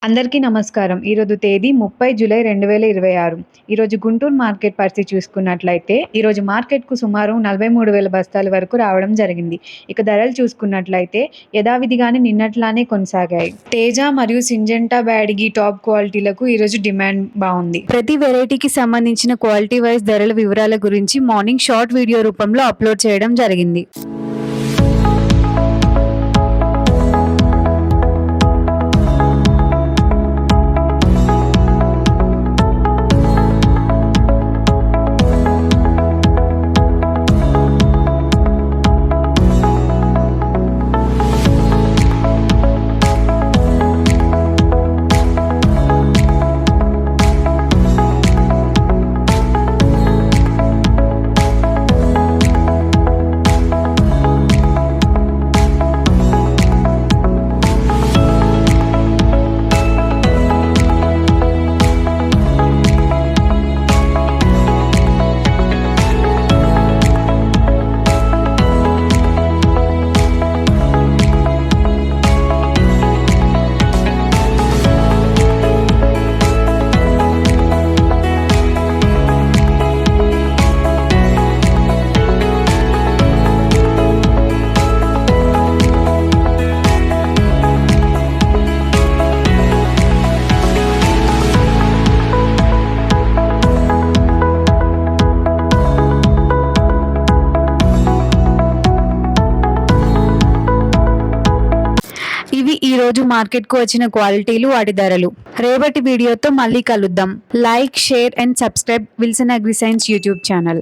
అందరికీ నమస్కారం. ఈరోజు తేదీ 30 జూలై 2026. ఈరోజు గుంటూరు మార్కెట్ పరిస్థితి చూసుకున్నట్లయితే ఈరోజు మార్కెట్‌కు సుమారు 43,000 బస్తాల వరకు రావడం జరిగింది. ఇక ధరలు చూసుకున్నట్లయితే యథావిధిగానే నిన్నట్లానే కొనసాగాయి. తేజ మరియు సింజెంటా బ్యాడగి టాప్ క్వాలిటీలకు ఈరోజు డిమాండ్ బాగుంది. ప్రతి వెరైటీకి సంబంధించిన క్వాలిటీ వైజ్ ధరల వివరాల గురించి మార్నింగ్ షార్ట్ వీడియో రూపంలో అప్లోడ్ చేయడం జరిగింది. ఇవి ఈ రోజు మార్కెట్‌కు వచ్చిన క్వాలిటీలు, వాటి ధరలు. రేపటి వీడియోతో మళ్ళీ కలుద్దాం. Like, share and subscribe Wilson agri science YouTube channel.